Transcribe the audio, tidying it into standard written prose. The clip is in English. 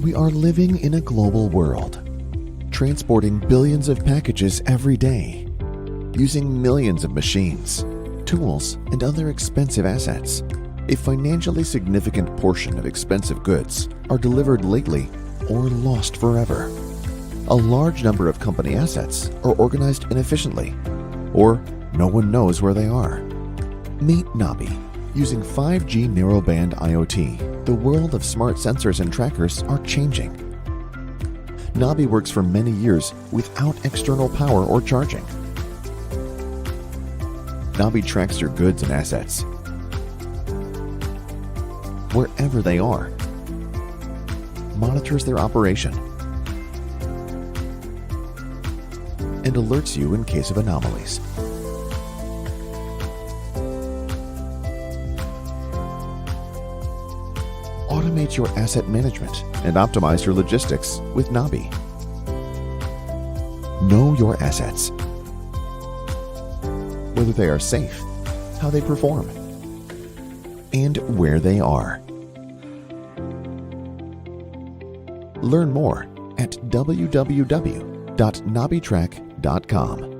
We are living in a global world, transporting billions of packages every day, using millions of machines, tools, and other expensive assets. A financially significant portion of expensive goods are delivered lately or lost forever. A large number of company assets are organized inefficiently, or no one knows where they are. Meet NaBi. Using 5G narrowband IoT, the world of smart sensors and trackers are changing. NaBi works for many years without external power or charging. NaBi tracks your goods and assets wherever they are, monitors their operation, and alerts you in case of anomalies. Automate your asset management and optimize your logistics with NaBi. Know your assets, whether they are safe, how they perform, and where they are. Learn more at www.nabitrack.com.